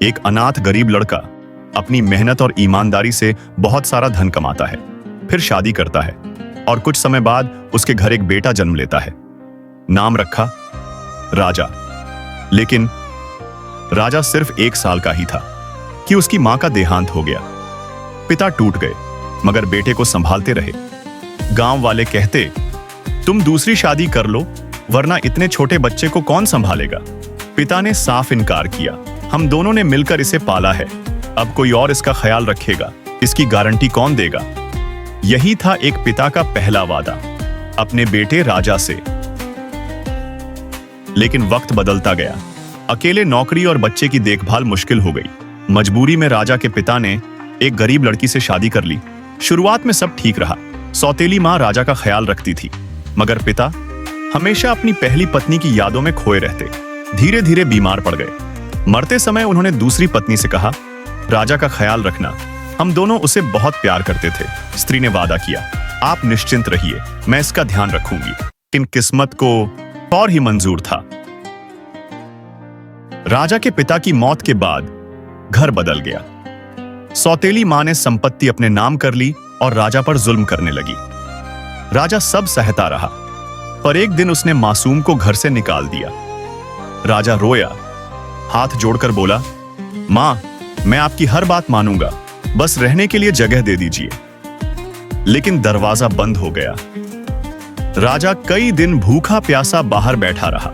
एक अनाथ गरीब लड़का अपनी मेहनत और ईमानदारी से बहुत सारा धन कमाता है, फिर शादी करता है और कुछ समय बाद उसके घर एक बेटा जन्म लेता है। नाम रखा राजा। लेकिन राजा सिर्फ 1 साल का ही था कि उसकी मां का देहांत हो गया। पिता टूट गए मगर बेटे को संभालते रहे। गांव वाले कहते, तुम दूसरी शादी कर लो वरना इतने छोटे बच्चे को कौन संभालेगा। पिता ने साफ इनकार किया, हम दोनों ने मिलकर इसे पाला है, अब कोई और इसका ख्याल रखेगा, इसकी गारंटी कौन देगा। यही था एक पिता का पहला वादा अपने बेटे राजा से। लेकिन वक्त बदलता गया। अकेले नौकरी और बच्चे की देखभाल मुश्किल हो गई। मजबूरी में राजा के पिता ने एक गरीब लड़की से शादी कर ली। शुरुआत में सब ठीक रहा। सौतेली मां राजा का ख्याल रखती थी, मगर पिता हमेशा अपनी पहली पत्नी की यादों में खोए रहते। धीरे धीरे बीमार पड़ गए। मरते समय उन्होंने दूसरी पत्नी से कहा, राजा का ख्याल रखना, हम दोनों उसे बहुत प्यार करते थे। स्त्री ने वादा किया, आप निश्चिंत रहिए, मैं इसका ध्यान रखूंगी। लेकिन किस्मत को और ही मंजूर था। राजा के पिता की मौत के बाद घर बदल गया। सौतेली मां ने संपत्ति अपने नाम कर ली और राजा पर जुल्म करने लगी। राजा सब सहता रहा, पर एक दिन उसने मासूम को घर से निकाल दिया। राजा रोया, हाथ जोड़कर बोला, मां, मैं आपकी हर बात मानूंगा, बस रहने के लिए जगह दे दीजिए। लेकिन दरवाजा बंद हो गया। राजा कई दिन भूखा प्यासा बाहर बैठा रहा,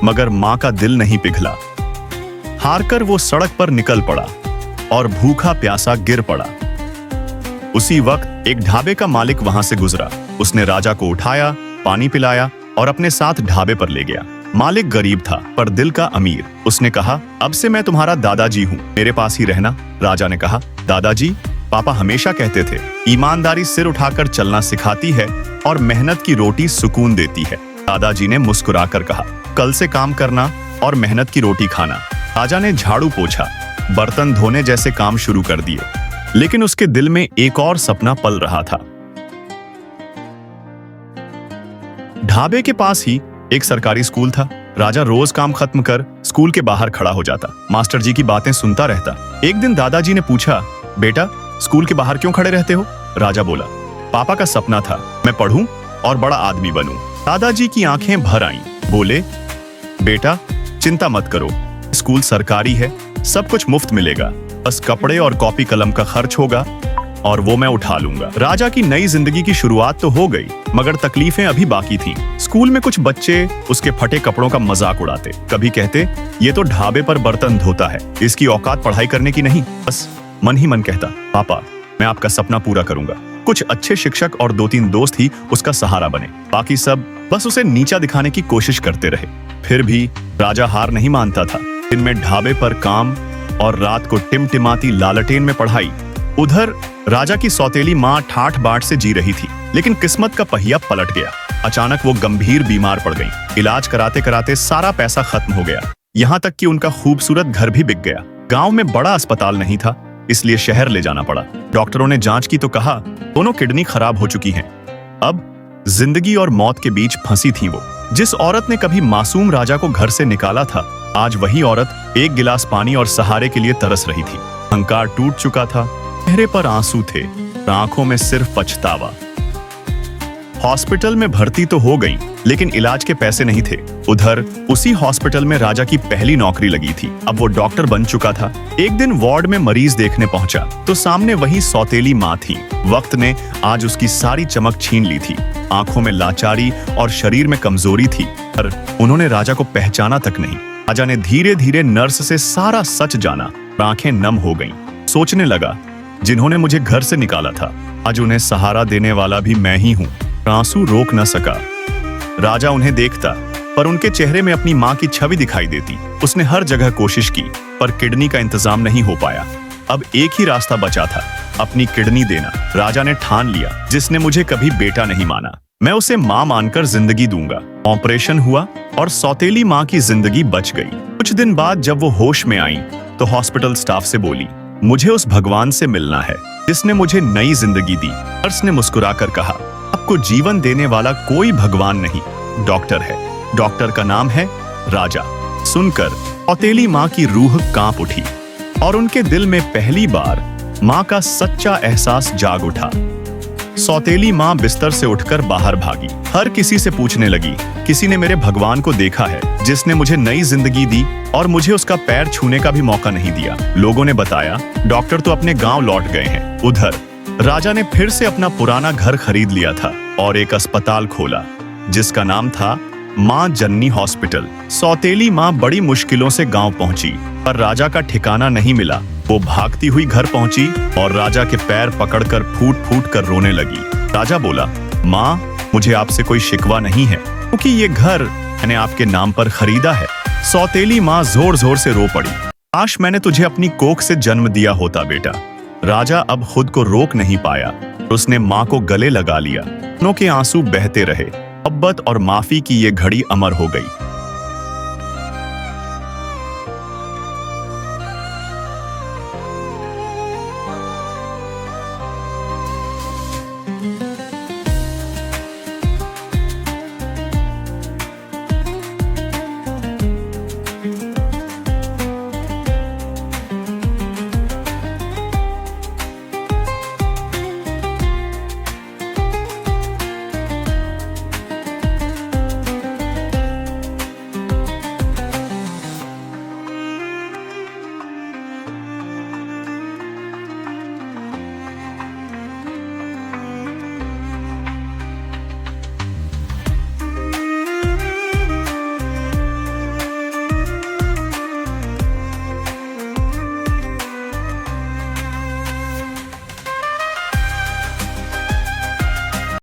मगर मां का दिल नहीं पिघला। हारकर वो सड़क पर निकल पड़ा और भूखा प्यासा गिर पड़ा। उसी वक्त एक ढाबे का मालिक वहां से गुजरा। उसने राजा को उठाया, पानी पिलाया और अपने साथ ढाबे पर ले गया। मालिक गरीब था पर दिल का अमीर। उसने कहा, अब से मैं तुम्हारा दादाजी हूँ, मेरे पास ही रहना। राजा ने कहा, दादाजी, पापा हमेशा कहते थे, ईमानदारी सिर उठाकर चलना सिखाती है और मेहनत की रोटी सुकून देती है। दादाजी ने मुस्कुराकर कहा, कल से काम करना और मेहनत की रोटी खाना। राजा ने झाड़ू पोछा, बर्तन धोने जैसे काम शुरू कर दिए। लेकिन उसके दिल में एक और सपना पल रहा था। ढाबे के पास ही एक सरकारी स्कूल था। राजा रोज काम खत्म कर स्कूल के बाहर खड़ा हो जाता, मास्टर जी की बातें सुनता रहता। एक दिन दादाजी ने पूछा, बेटा, स्कूल के बाहर क्यों खड़े रहते हो? राजा बोला, पापा का सपना था, मैं पढ़ूं और बड़ा आदमी बनूं। दादाजी की आंखें भर आईं। बोले, बेटा, चिंता मत करो, स्कूल सरकारी है, सब कुछ मुफ्त मिलेगा, बस कपड़े और कॉपी कलम का खर्च होगा और वो मैं उठा लूंगा। राजा की नई जिंदगी की शुरुआत तो हो गई, मगर तकलीफें अभी बाकी थीं। स्कूल में कुछ बच्चे उसके फटे कपड़ों का मजाक उड़ाते। कभी कहते, ये तो ढाबे पर बर्तन धोता है, इसकी औकात पढ़ाई करने की नहीं। बस मन ही मन कहता, पापा, मैं आपका सपना पूरा करूंगा। कुछ अच्छे शिक्षक और 2-3 दोस्त ही उसका सहारा बने, बाकी सब बस उसे नीचा दिखाने की कोशिश करते रहे। फिर भी राजा हार नहीं मानता था। दिन में ढाबे पर काम और रात को टिमटिमाती लालटेन में पढ़ाई। उधर राजा की सौतेली मां ठाठ बाट से जी रही थी। लेकिन किस्मत का पहिया पलट गया। अचानक वो गंभीर बीमार पड़ गई। इलाज कराते कराते सारा पैसा खत्म हो गया, यहाँ तक कि उनका खूबसूरत घर भी बिक गया। गांव में बड़ा अस्पताल नहीं था, इसलिए शहर ले जाना पड़ा। डॉक्टरों ने जांच की तो कहा, दोनों किडनी खराब हो चुकी हैं। अब जिंदगी और मौत के बीच फंसी थी वो। जिस औरत ने कभी मासूम राजा को घर से निकाला था, आज वही औरत एक गिलास पानी और सहारे के लिए तरस रही थी। अहंकार टूट चुका था, चेहरे पर आंसू थे, आंखों में सिर्फ पछतावा। हॉस्पिटल में भर्ती तो हो गई, लेकिन इलाज के पैसे नहीं थे। उधर उसी हॉस्पिटल में राजा की पहली नौकरी लगी थी। अब वो डॉक्टर बन चुका था। एक दिन वार्ड में मरीज देखने पहुंचा तो सामने वही सौतेली मां थी। वक्त ने आज उसकी सारी चमक छीन ली थी। आंखों में लाचारी और शरीर में कमजोरी थी, पर उन्होंने राजा को पहचाना तक नहीं। राजा ने धीरे धीरे नर्स से सारा सच जाना। आंखें नम हो गईं। सोचने लगा, जिन्होंने मुझे घर से निकाला था, आज उन्हें सहारा देने वाला भी मैं ही हूँ। आंसू रोक न सका। राजा उन्हें देखता, पर उनके चेहरे में अपनी मां की छवि दिखाई देती। उसने हर जगह कोशिश की, पर किडनी का इंतजाम नहीं हो पाया। अब एक ही रास्ता बचा था, अपनी किडनी देना। राजा ने ठान लिया, जिसने मुझे कभी बेटा नहीं माना, मैं उसे मां मानकर जिंदगी दूंगा। ऑपरेशन हुआ और सौतेली मां की जिंदगी बच गई। कुछ दिन बाद जब वो होश में आई तो हॉस्पिटल स्टाफ से बोली, मुझे उस भगवान से मिलना है जिसने मुझे नई जिंदगी दी। नर्स ने मुस्कुराकर कहा, आपको जीवन देने वाला कोई भगवान नहीं, डॉक्टर है। डॉक्टर का नाम है राजा। सुनकर सौतेली मां की रूह कांप उठी। और उनके दिल में पहली बार माँ का सच्चा एहसास जाग उठा। सौतेली माँ बिस्तर से उठकर बाहर भागी। हर किसी से पूछने लगी, किसी ने मेरे भगवान को देखा है जिसने मुझे नई जिंदगी दी और मुझे उसका पैर छूने का भी मौका नहीं दिया। लोगों ने बताया, डॉक्टर तो अपने गांव लौट गए हैं। उधर राजा ने फिर से अपना पुराना घर खरीद लिया था और एक अस्पताल खोला जिसका नाम था माँ जन्नी हॉस्पिटल। सौतेली माँ बड़ी मुश्किलों से गांव पहुंची, पर राजा का ठिकाना नहीं मिला। वो भागती हुई घर पहुंची और राजा के पैर पकड़कर फूट फूट कर रोने लगी। राजा बोला, माँ, मुझे आपसे कोई शिकवा नहीं है, क्योंकि ये घर मैंने आपके नाम पर खरीदा है। सौतेली माँ जोर जोर से रो पड़ी, काश मैंने तुझे अपनी कोख से जन्म दिया होता बेटा। राजा अब खुद को रोक नहीं पाया, उसने माँ को गले लगा लिया। दोनों के आंसू बहते रहे। मोहब्बत और माफी की ये घड़ी अमर हो गई।